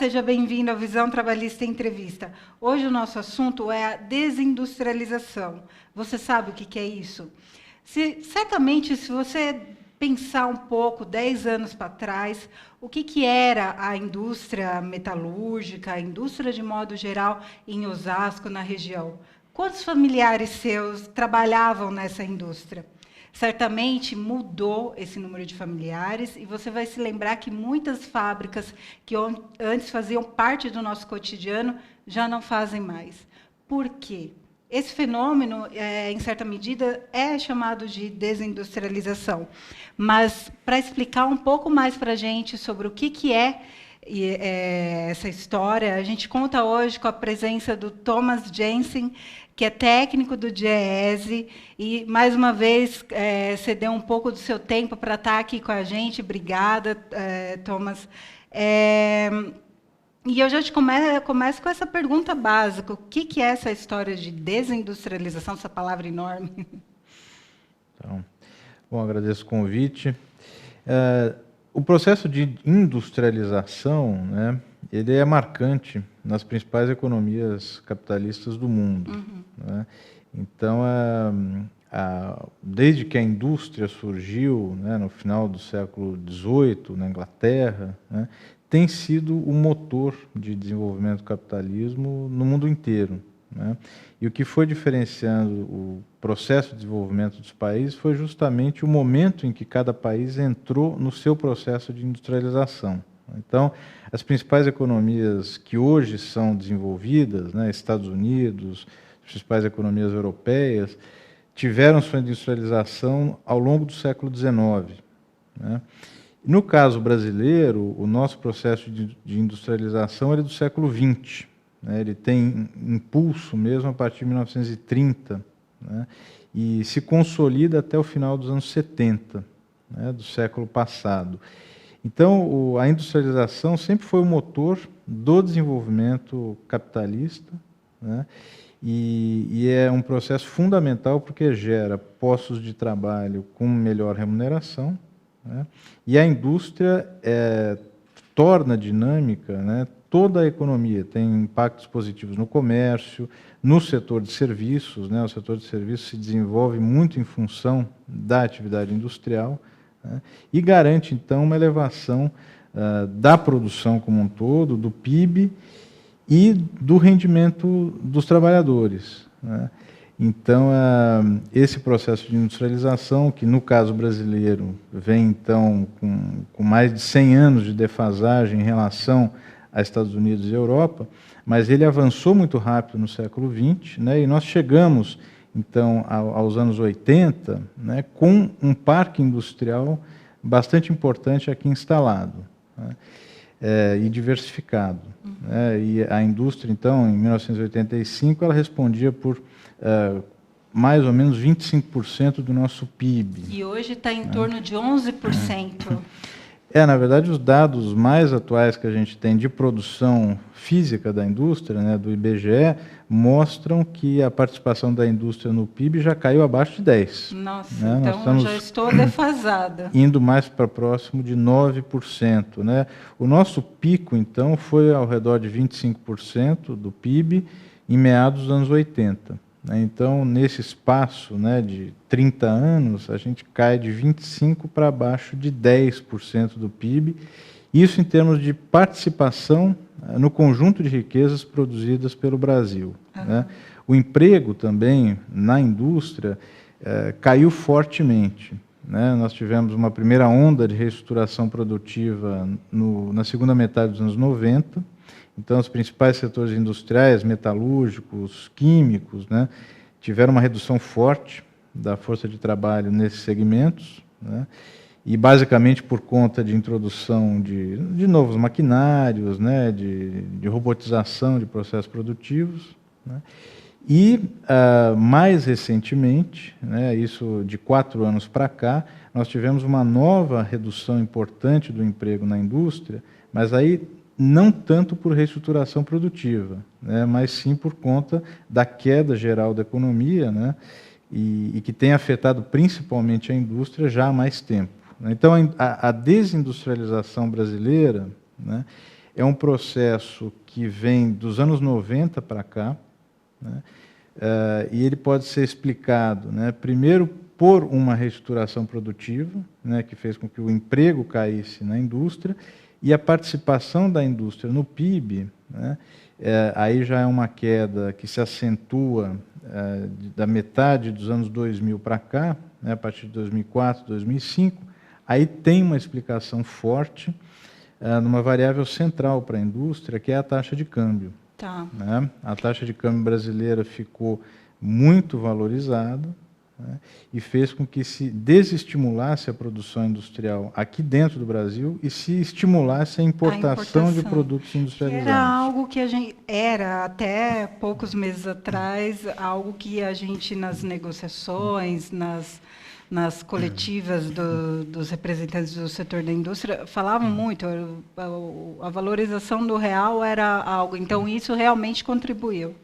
seja bem-vindo à Visão Trabalhista Entrevista. Hoje o nosso assunto é a desindustrialização. Você sabe o que é isso? Certamente, se você pensar um pouco, 10 anos para trás, o que era a indústria metalúrgica, a indústria de modo geral em Osasco, na região? Quantos familiares seus trabalhavam nessa indústria? Certamente mudou esse número de familiares e você vai se lembrar que muitas fábricas que antes faziam parte do nosso cotidiano já não fazem mais. Por quê? Esse fenômeno, em certa medida, é chamado de desindustrialização. Mas, para explicar um pouco mais para a gente sobre o que é essa história, a gente conta hoje com a presença do Thomas Jensen, que é técnico do DIEESE, e, mais uma vez, cedeu um pouco do seu tempo para estar aqui com a gente. Obrigada, Thomas. E eu já começo com essa pergunta básica. O que é essa história de desindustrialização, essa palavra enorme? Então, bom, agradeço o convite. O processo de industrialização, né, ele é marcante nas principais economias capitalistas do mundo. Né? Então, desde que a indústria surgiu, né, no final do século XVIII, na Inglaterra, né, tem sido o motor de desenvolvimento do capitalismo no mundo inteiro. Né? E o que foi diferenciando o processo de desenvolvimento dos países foi justamente o momento em que cada país entrou no seu processo de industrialização. Então, as principais economias que hoje são desenvolvidas, né, Estados Unidos, as principais economias europeias, tiveram sua industrialização ao longo do século XIX. Né? No caso brasileiro, o nosso processo de industrialização é do século XX. Né? Ele tem impulso mesmo a partir de 1930, né? E se consolida até o final dos anos 70, né, do século passado. Então, a industrialização sempre foi o motor do desenvolvimento capitalista, né? E é um processo fundamental porque gera postos de trabalho com melhor remuneração, né? E a indústria torna dinâmica, né, toda a economia, tem impactos positivos no comércio, no setor de serviços, né, o setor de serviços se desenvolve muito em função da atividade industrial, né, e garante, então, uma elevação da produção como um todo, do PIB e do rendimento dos trabalhadores. Né. Então, esse processo de industrialização, que no caso brasileiro vem, então, com mais de 100 anos de defasagem em relação a Estados Unidos e Europa, mas ele avançou muito rápido no século XX, né, e nós chegamos, então, aos anos 80, né, com um parque industrial bastante importante aqui instalado, né, e diversificado. Né, e a indústria, então, em 1985, ela respondia por mais ou menos 25% do nosso PIB. E hoje está em torno de 11%. Na verdade, os dados mais atuais que a gente tem de produção física da indústria, né, do IBGE, mostram que a participação da indústria no PIB já caiu abaixo de 10%. Nossa, né? Então eu já estou defasada. Indo mais para próximo de 9%. Né? O nosso pico, então, foi ao redor de 25% do PIB em meados dos anos 80. Então, nesse espaço, né, de 30 anos, a gente cai de 25% para abaixo de 10% do PIB, isso em termos de participação no conjunto de riquezas produzidas pelo Brasil. Né? O emprego também na indústria caiu fortemente. Né? Nós tivemos uma primeira onda de reestruturação produtiva na segunda metade dos anos 90, então, os principais setores industriais, metalúrgicos, químicos, né, tiveram uma redução forte da força de trabalho nesses segmentos, né, e basicamente por conta de introdução de novos maquinários, né, de robotização de processos produtivos. Né, e, mais recentemente, né, isso de 4 anos para cá, nós tivemos uma nova redução importante do emprego na indústria, mas aí não tanto por reestruturação produtiva, né, mas sim por conta da queda geral da economia, né, e que tem afetado principalmente a indústria já há mais tempo. Então, a desindustrialização brasileira, né, é um processo que vem dos anos 90 para cá, né? E ele pode ser explicado, né, primeiro por uma reestruturação produtiva, né, que fez com que o emprego caísse na indústria, e a participação da indústria no PIB, né, aí já é uma queda que se acentua da metade dos anos 2000 para cá, né, a partir de 2004, 2005, aí tem uma explicação forte numa variável central para a indústria, que é a taxa de câmbio. Tá. Né? A taxa de câmbio brasileira ficou muito valorizada, né, e fez com que se desestimulasse a produção industrial aqui dentro do Brasil e se estimulasse a importação de produtos industrializados. Era algo que a gente era até poucos meses atrás, algo que a gente nas negociações, nas coletivas dos representantes do setor da indústria falavam muito. A valorização do real era algo. Então isso realmente contribuiu.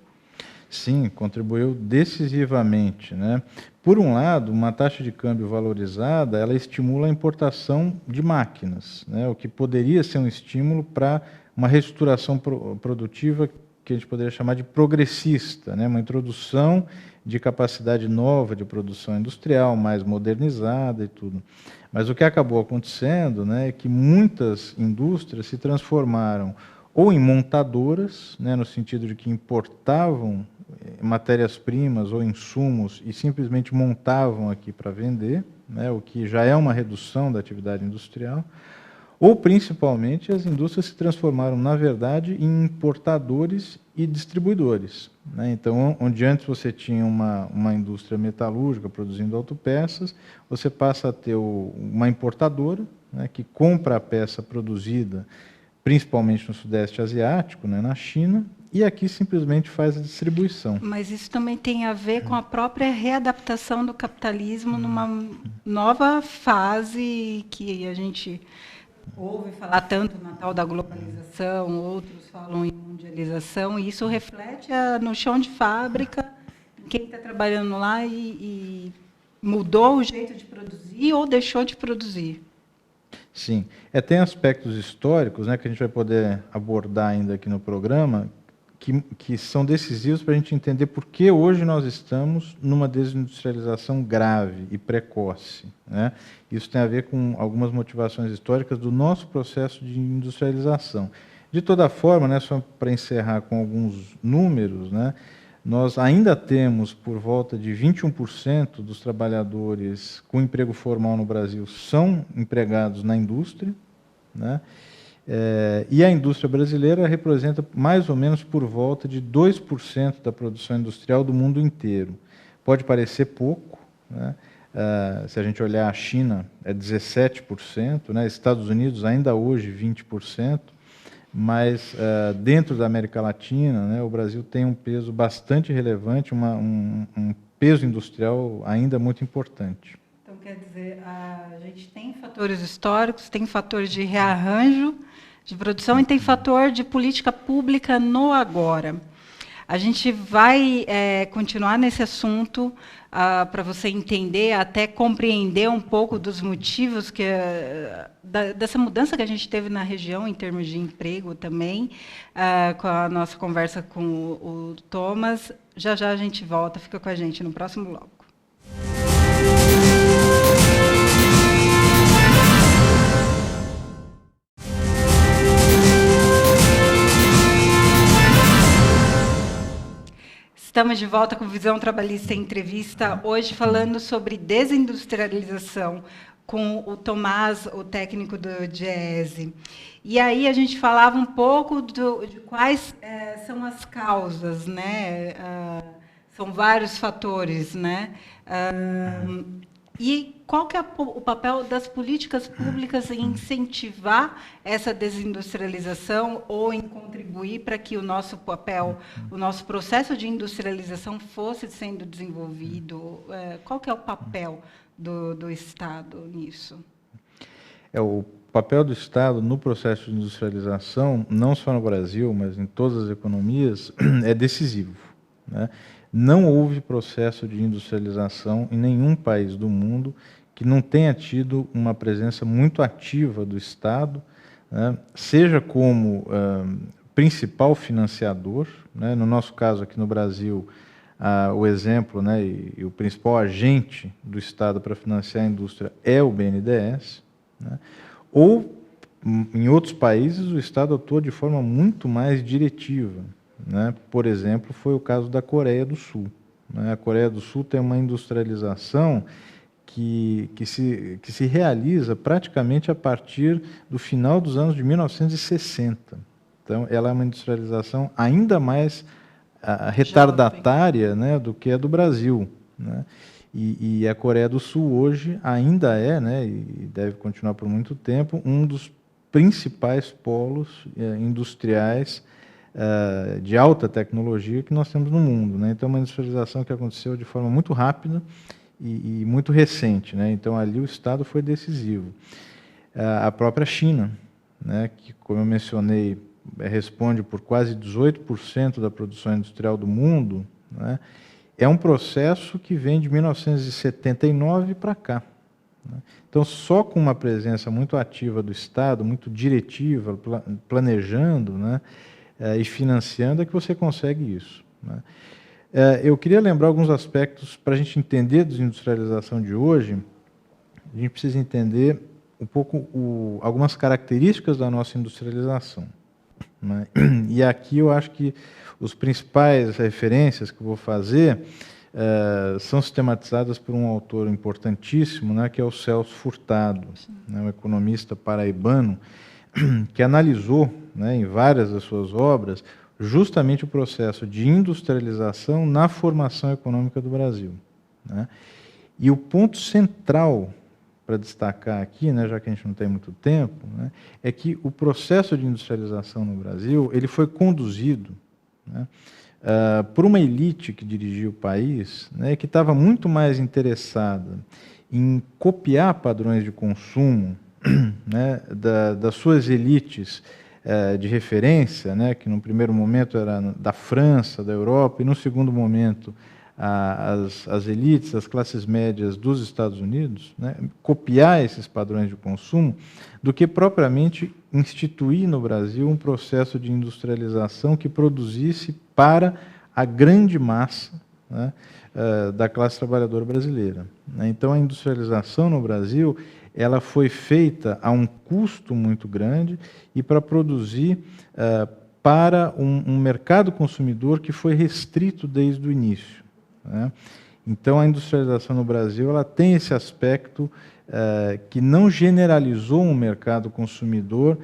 Sim, contribuiu decisivamente, né? Por um lado, uma taxa de câmbio valorizada, ela estimula a importação de máquinas, né? O que poderia ser um estímulo para uma reestruturação produtiva que a gente poderia chamar de progressista, né? Uma introdução de capacidade nova de produção industrial, mais modernizada e tudo. Mas o que acabou acontecendo, né, é que muitas indústrias se transformaram ou em montadoras, né, no sentido de que importavam matérias-primas ou insumos e simplesmente montavam aqui para vender, né, o que já é uma redução da atividade industrial, ou principalmente as indústrias se transformaram, na verdade, em importadores e distribuidores, né? Então, onde antes você tinha uma indústria metalúrgica produzindo autopeças, você passa a ter uma importadora, né, que compra a peça produzida principalmente no Sudeste Asiático, né, na China, e aqui simplesmente faz a distribuição. Mas isso também tem a ver com a própria readaptação do capitalismo numa nova fase que a gente ouve falar tanto na tal da globalização, outros falam em mundialização, e isso reflete no chão de fábrica, quem está trabalhando lá e mudou o jeito de produzir ou deixou de produzir. Sim, tem aspectos históricos, né, que a gente vai poder abordar ainda aqui no programa, que são decisivos para a gente entender por que hoje nós estamos numa desindustrialização grave e precoce, né? Isso tem a ver com algumas motivações históricas do nosso processo de industrialização. De toda forma, né, só para encerrar com alguns números, né, nós ainda temos por volta de 21% dos trabalhadores com emprego formal no Brasil são empregados na indústria, né? E a indústria brasileira representa mais ou menos por volta de 2% da produção industrial do mundo inteiro. Pode parecer pouco, né? Se a gente olhar a China, é 17%, né? Estados Unidos ainda hoje 20%, mas dentro da América Latina, né, o Brasil tem um peso bastante relevante, um peso industrial ainda muito importante. Então, quer dizer, a gente tem fatores históricos, tem fatores de rearranjo de produção e tem fator de política pública no agora. A gente vai continuar nesse assunto para você entender, até compreender um pouco dos motivos dessa mudança que a gente teve na região em termos de emprego também, com a nossa conversa com o Thomas. Já já a gente volta, fica com a gente no próximo bloco. Estamos de volta com Visão Trabalhista em Entrevista, hoje falando sobre desindustrialização, com o Tomás, o técnico do Diese. E aí a gente falava um pouco de quais são as causas, né? São vários fatores, né? E qual que é o papel das políticas públicas em incentivar essa desindustrialização ou em contribuir para que o nosso papel, o nosso processo de industrialização fosse sendo desenvolvido? Qual que é o papel do Estado nisso? O papel do Estado no processo de industrialização, não só no Brasil, mas em todas as economias, é decisivo, né? Não houve processo de industrialização em nenhum país do mundo que não tenha tido uma presença muito ativa do Estado né, seja como principal financiador, né, no nosso caso aqui no Brasil, o exemplo, né, e o principal agente do Estado para financiar a indústria é o BNDES, né, ou em outros países o Estado atua de forma muito mais diretiva, né? Por exemplo, foi o caso da Coreia do Sul, né? A Coreia do Sul tem uma industrialização que se realiza praticamente a partir do final dos anos de 1960. Então, ela é uma industrialização ainda mais retardatária, né, do que a do Brasil, né? E a Coreia do Sul hoje ainda é, né, e deve continuar por muito tempo, um dos principais polos industriais de alta tecnologia que nós temos no mundo, né? Então, uma industrialização que aconteceu de forma muito rápida e muito recente, né? Então, ali o Estado foi decisivo. A própria China, né, que, como eu mencionei, responde por quase 18% da produção industrial do mundo, né? É um processo que vem de 1979 para cá. Então, só com uma presença muito ativa do Estado, muito diretiva, planejando, né, e financiando, é que você consegue isso, né? Eu queria lembrar alguns aspectos para a gente entender a desindustrialização de hoje. A gente precisa entender um pouco algumas características da nossa industrialização, né? E aqui eu acho que os principais referências que eu vou fazer são sistematizadas por um autor importantíssimo, né, que é o Celso Furtado, né, um economista paraibano, que analisou, né, em várias das suas obras justamente o processo de industrialização na formação econômica do Brasil, né? E o ponto central para destacar aqui, né, já que a gente não tem muito tempo, né, é que o processo de industrialização no Brasil ele foi conduzido, né, por uma elite que dirigia o país, né, que estava muito mais interessada em copiar padrões de consumo, né, das suas elites de referência, né, que no primeiro momento era da França, da Europa, e no segundo momento as elites, as classes médias dos Estados Unidos, né, copiar esses padrões de consumo, do que propriamente instituir no Brasil um processo de industrialização que produzisse para a grande massa, né, da classe trabalhadora brasileira, né? Então, a industrialização no Brasil ela foi feita a um custo muito grande e para produzir para um mercado consumidor que foi restrito desde o início, né? Então, a industrialização no Brasil ela tem esse aspecto que não generalizou um mercado consumidor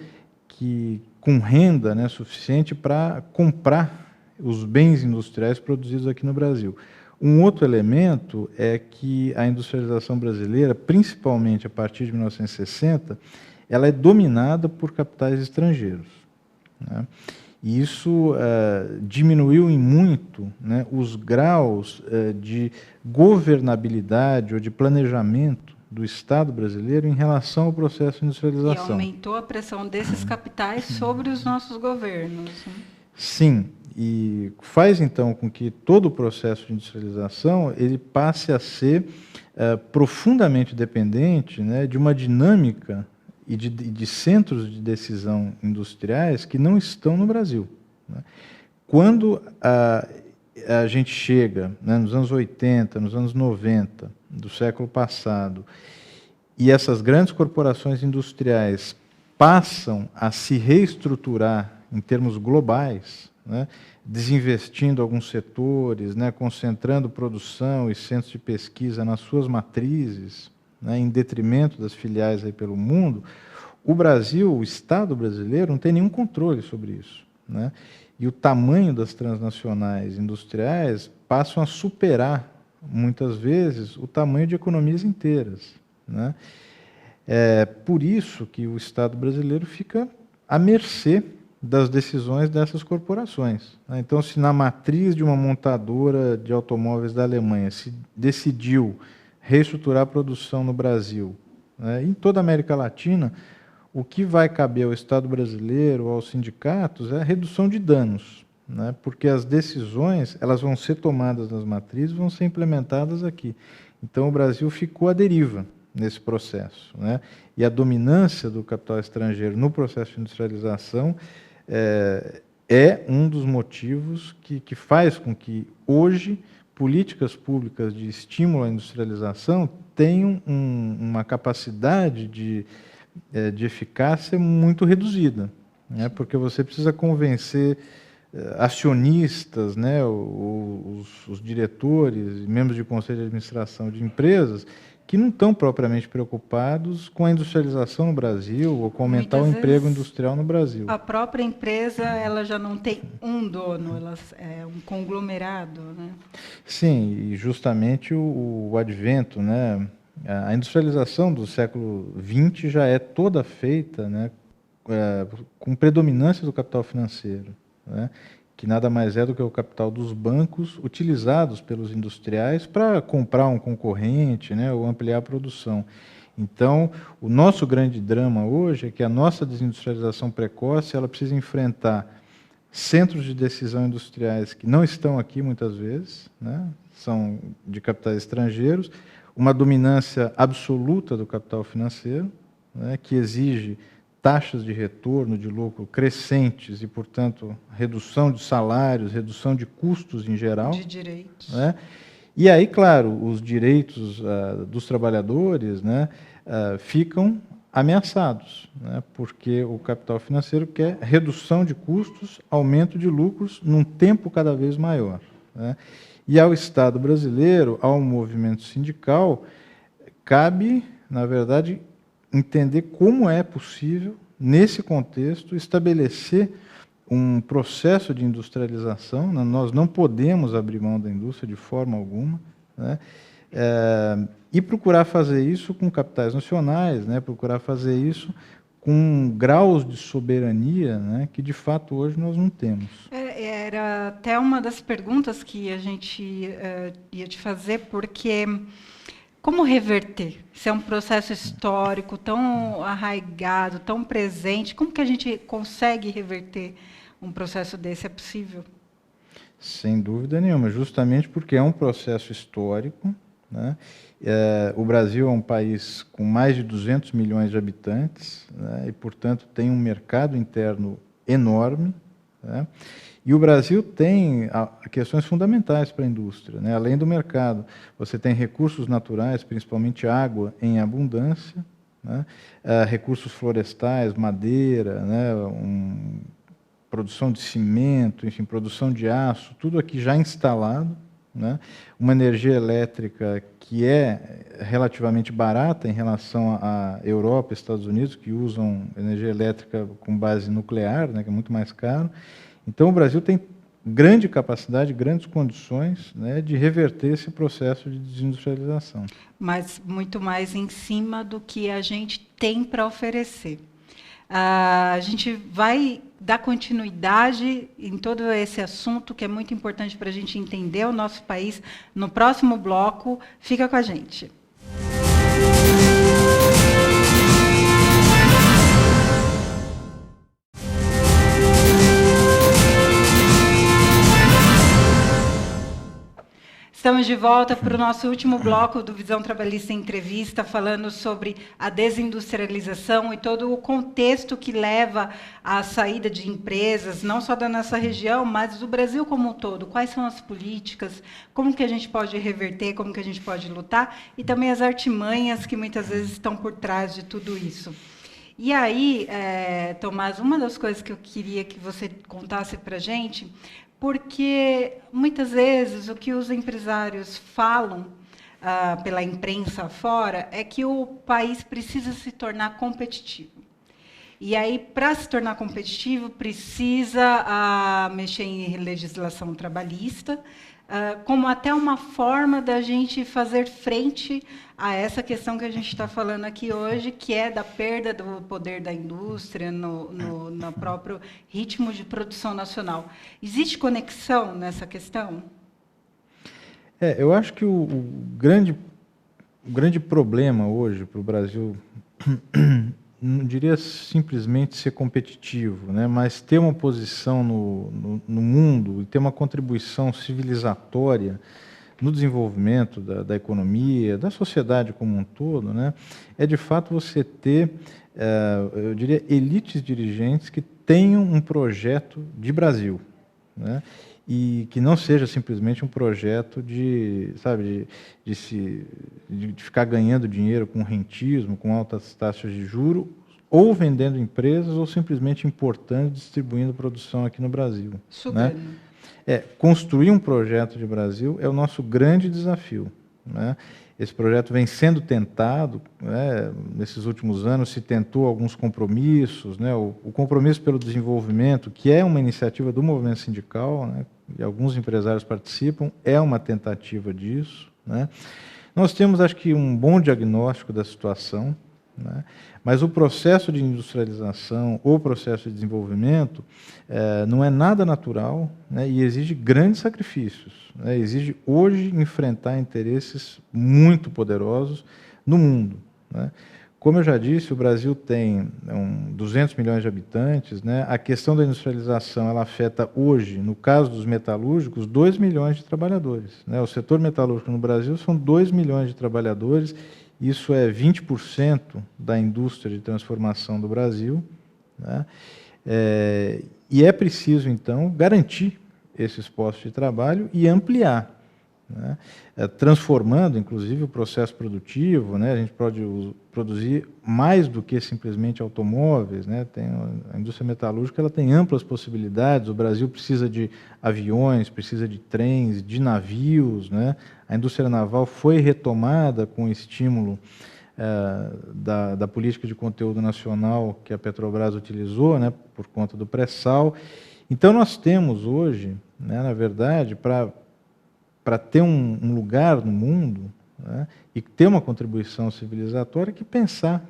com renda, né, suficiente para comprar os bens industriais produzidos aqui no Brasil. Um outro elemento é que a industrialização brasileira, principalmente a partir de 1960, ela é dominada por capitais estrangeiros, né? E isso diminuiu em muito, né, os graus de governabilidade ou de planejamento do Estado brasileiro em relação ao processo de industrialização. E aumentou a pressão desses capitais sobre os nossos governos, né? Sim, e faz então com que todo o processo de industrialização ele passe a ser profundamente dependente, né, de uma dinâmica e de centros de decisão industriais que não estão no Brasil, né? Quando a gente chega, né, nos anos 80, nos anos 90 do século passado, e essas grandes corporações industriais passam a se reestruturar em termos globais, né, desinvestindo alguns setores, né, concentrando produção e centros de pesquisa nas suas matrizes, né, em detrimento das filiais aí pelo mundo, o Brasil, o Estado brasileiro, não tem nenhum controle sobre isso, né? E o tamanho das transnacionais industriais passam a superar, muitas vezes, o tamanho de economias inteiras, né? É por isso que o Estado brasileiro fica à mercê das decisões dessas corporações, né? Então, se na matriz de uma montadora de automóveis da Alemanha se decidiu reestruturar a produção no Brasil, né, em toda a América Latina, o que vai caber ao Estado brasileiro, aos sindicatos, é a redução de danos, né, porque as decisões elas vão ser tomadas nas matrizes, vão ser implementadas aqui. Então, o Brasil ficou à deriva, nesse processo, né? E a dominância do capital estrangeiro no processo de industrialização é um dos motivos que faz com que hoje políticas públicas de estímulo à industrialização tenham uma capacidade de eficácia muito reduzida, né? Porque você precisa convencer acionistas, né, os diretores, membros de conselho de administração de empresas que não estão propriamente preocupados com a industrialização no Brasil ou com aumentar o emprego industrial no Brasil. A própria empresa ela já não tem um dono, ela é um conglomerado, né? Sim, e justamente o advento, né, a industrialização do século XX já é toda feita, né, com predominância do capital financeiro, né, que nada mais é do que o capital dos bancos utilizados pelos industriais para comprar um concorrente, né, ou ampliar a produção. Então, o nosso grande drama hoje é que a nossa desindustrialização precoce ela precisa enfrentar centros de decisão industriais que não estão aqui muitas vezes, né, são de capitais estrangeiros, uma dominância absoluta do capital financeiro, né, que exige taxas de retorno de lucro crescentes e, portanto, redução de salários, redução de custos em geral. De direitos. Né? E aí, claro, os direitos dos trabalhadores, né, ficam ameaçados, né, porque o capital financeiro quer redução de custos, aumento de lucros num tempo cada vez maior. Né? E ao Estado brasileiro, ao movimento sindical, cabe, na verdade, entender como é possível, nesse contexto, estabelecer um processo de industrialização. Nós não podemos abrir mão da indústria de forma alguma, né? E procurar fazer isso com capitais nacionais, né? Procurar fazer isso com graus de soberania, né? Que, de fato, hoje nós não temos. Era até uma das perguntas que a gente ia te fazer, porque... Como reverter? Se é um processo histórico tão arraigado, tão presente, como que a gente consegue reverter um processo desse? É possível? Sem dúvida nenhuma, justamente porque é um processo histórico, né? O Brasil é um país com mais de 200 milhões de habitantes, né? E, portanto, tem um mercado interno enorme, né? E o Brasil tem questões fundamentais para a indústria, né? Além do mercado, você tem recursos naturais, principalmente água, em abundância, né? Recursos florestais, madeira, né? Produção de cimento, enfim, produção de aço, tudo aqui já instalado, né? Uma energia elétrica que é relativamente barata em relação à Europa e Estados Unidos, que usam energia elétrica com base nuclear, né? Que é muito mais caro. Então, o Brasil tem grande capacidade, grandes condições, né, de reverter esse processo de desindustrialização. Mas muito mais em cima do que a gente tem para oferecer. A gente vai dar continuidade em todo esse assunto, que é muito importante para a gente entender o nosso país, no próximo bloco. Fica com a gente. Estamos de volta para o nosso último bloco do Visão Trabalhista Entrevista, falando sobre a desindustrialização e todo o contexto que leva à saída de empresas, não só da nossa região, mas do Brasil como um todo. Quais são as políticas, como que a gente pode reverter, como que a gente pode lutar, e também as artimanhas que muitas vezes estão por trás de tudo isso. E aí, Tomás, uma das coisas que eu queria que você contasse para a gente, porque muitas vezes o que os empresários falam pela imprensa fora é que o país precisa se tornar competitivo. E aí, para se tornar competitivo, precisa mexer em legislação trabalhista, como até uma forma da gente fazer frente a essa questão que a gente está falando aqui hoje, que é da perda do poder da indústria no próprio ritmo de produção nacional. Existe conexão nessa questão? Eu acho que o grande problema hoje para o Brasil, não diria simplesmente ser competitivo, né, mas ter uma posição no mundo e ter uma contribuição civilizatória, no desenvolvimento da economia, da sociedade como um todo, né, é de fato você ter, eu diria, elites dirigentes que tenham um projeto de Brasil, né, e que não seja simplesmente um projeto de, sabe, de ficar ganhando dinheiro com rentismo, com altas taxas de juros, ou vendendo empresas, ou simplesmente importando e distribuindo produção aqui no Brasil. Sugando. Né? Construir um projeto de Brasil é o nosso grande desafio. Né? Esse projeto vem sendo tentado, né? Nesses últimos anos se tentou alguns compromissos, né? O compromisso pelo desenvolvimento, que é uma iniciativa do movimento sindical, né? E alguns empresários participam, é uma tentativa disso. Né? Nós temos, acho que, um bom diagnóstico da situação, né? Mas o processo de industrialização ou processo de desenvolvimento não é nada natural, né? E exige grandes sacrifícios, né? Exige hoje enfrentar interesses muito poderosos no mundo. Né? Como eu já disse, o Brasil tem 200 milhões de habitantes, né? A questão da industrialização ela afeta hoje, no caso dos metalúrgicos, 2 milhões de trabalhadores. Né? O setor metalúrgico no Brasil são 2 milhões de trabalhadores. Isso é 20% da indústria de transformação do Brasil. Né? E é preciso, então, garantir esses postos de trabalho e ampliar, né? Transformando, inclusive, o processo produtivo. Né? A gente pode produzir mais do que simplesmente automóveis. Né? A indústria metalúrgica ela tem amplas possibilidades. O Brasil precisa de aviões, precisa de trens, de navios. Né? A indústria naval foi retomada com o estímulo da política de conteúdo nacional que a Petrobras utilizou, né, por conta do pré-sal. Então, nós temos hoje, né, na verdade, para ter um lugar no mundo, né, e ter uma contribuição civilizatória, que pensar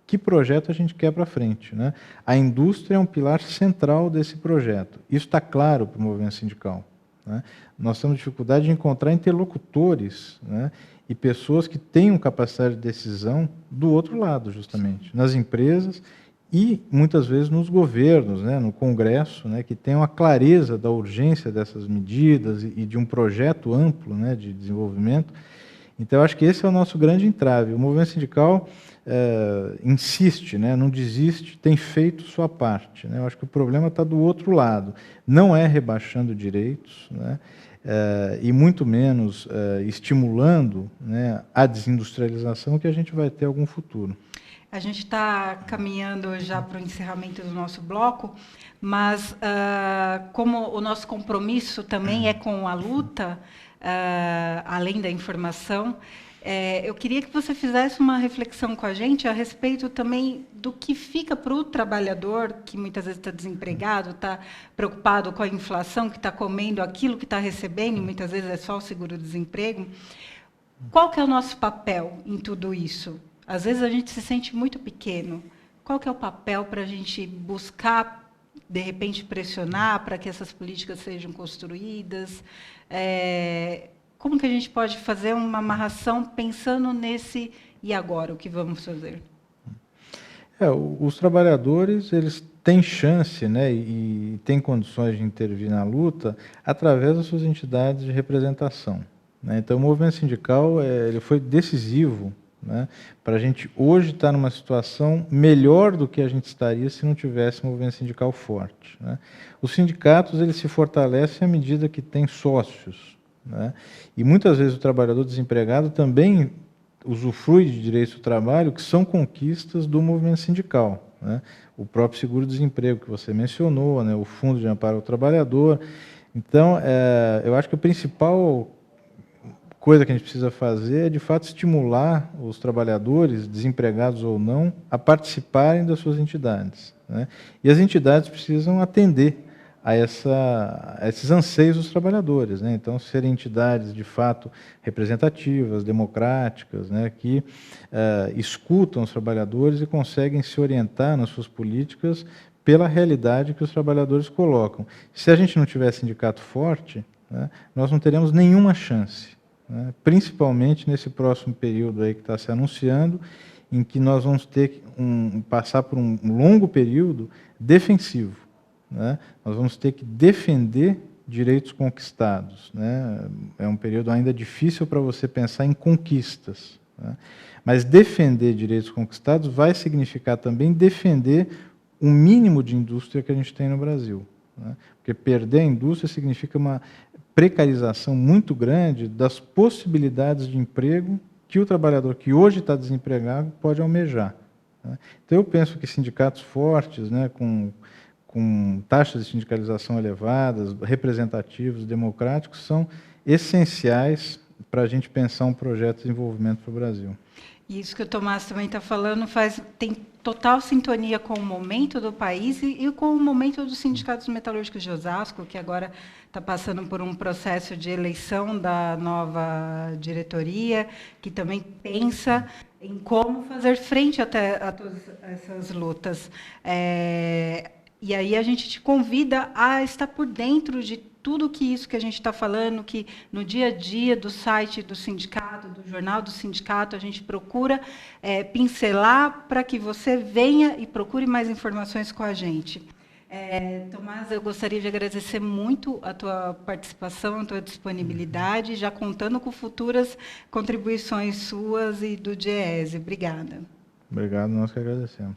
que projeto a gente quer para frente. Né? A indústria é um pilar central desse projeto. Isso está claro para o movimento sindical. Né? Nós temos dificuldade de encontrar interlocutores, né, e pessoas que tenham capacidade de decisão do outro lado, justamente, nas empresas e, muitas vezes, nos governos, né, no Congresso, né, que tenham a clareza da urgência dessas medidas e de um projeto amplo, né, de desenvolvimento. Então, eu acho que esse é o nosso grande entrave. O movimento sindical insiste, né, não desiste, tem feito sua parte. Né? Eu acho que o problema está do outro lado. Não é rebaixando direitos, né, e muito menos estimulando, né, a desindustrialização, que a gente vai ter algum futuro. A gente está caminhando já para o encerramento do nosso bloco, mas como o nosso compromisso também é com a luta, além da informação, eu queria que você fizesse uma reflexão com a gente a respeito também do que fica para o trabalhador, que muitas vezes está desempregado, está preocupado com a inflação, que está comendo aquilo que está recebendo, e muitas vezes é só o seguro-desemprego. Qual que é o nosso papel em tudo isso? Às vezes a gente se sente muito pequeno. Qual que é o papel para a gente buscar, de repente, pressionar para que essas políticas sejam construídas? Como que a gente pode fazer uma amarração pensando nesse e agora, o que vamos fazer? Os trabalhadores eles têm chance, né, e têm condições de intervir na luta através das suas entidades de representação. Né? Então, o movimento sindical ele foi decisivo, né, para a gente hoje estar numa situação melhor do que a gente estaria se não tivesse um movimento sindical forte. Né? Os sindicatos eles se fortalecem à medida que têm sócios. Né? E muitas vezes o trabalhador desempregado também usufrui de direitos do trabalho que são conquistas do movimento sindical. Né? O próprio seguro-desemprego que você mencionou, né? O Fundo de Amparo ao Trabalhador. Então, eu acho que a principal coisa que a gente precisa fazer é, de fato, estimular os trabalhadores, desempregados ou não, a participarem das suas entidades. Né? E as entidades precisam atender a esses anseios dos trabalhadores. Né? Então, serem entidades, de fato, representativas, democráticas, né? Que escutam os trabalhadores e conseguem se orientar nas suas políticas pela realidade que os trabalhadores colocam. Se a gente não tiver sindicato forte, né, nós não teremos nenhuma chance, né? Principalmente nesse próximo período aí que está se anunciando, em que nós vamos ter que passar por um longo período defensivo. Né? Nós vamos ter que defender direitos conquistados, né? É um período ainda difícil para você pensar em conquistas, né? Mas defender direitos conquistados vai significar também defender o mínimo de indústria que a gente tem no Brasil, né? Porque perder a indústria significa uma precarização muito grande das possibilidades de emprego que o trabalhador que hoje está desempregado pode almejar, né? Então, eu penso que sindicatos fortes, né, com taxas de sindicalização elevadas, representativos, democráticos, são essenciais para a gente pensar um projeto de desenvolvimento para o Brasil. Isso que o Tomás também está falando tem total sintonia com o momento do país e com o momento dos sindicatos metalúrgicos de Osasco, que agora está passando por um processo de eleição da nova diretoria, que também pensa em como fazer frente a todas essas lutas. E aí a gente te convida a estar por dentro de tudo isso que a gente está falando, que no dia a dia do site do sindicato, do jornal do sindicato, a gente procura pincelar para que você venha e procure mais informações com a gente. Tomás, eu gostaria de agradecer muito a tua participação, a tua disponibilidade, já contando com futuras contribuições suas e do DIEESE. Obrigada. Obrigado, nós que agradecemos.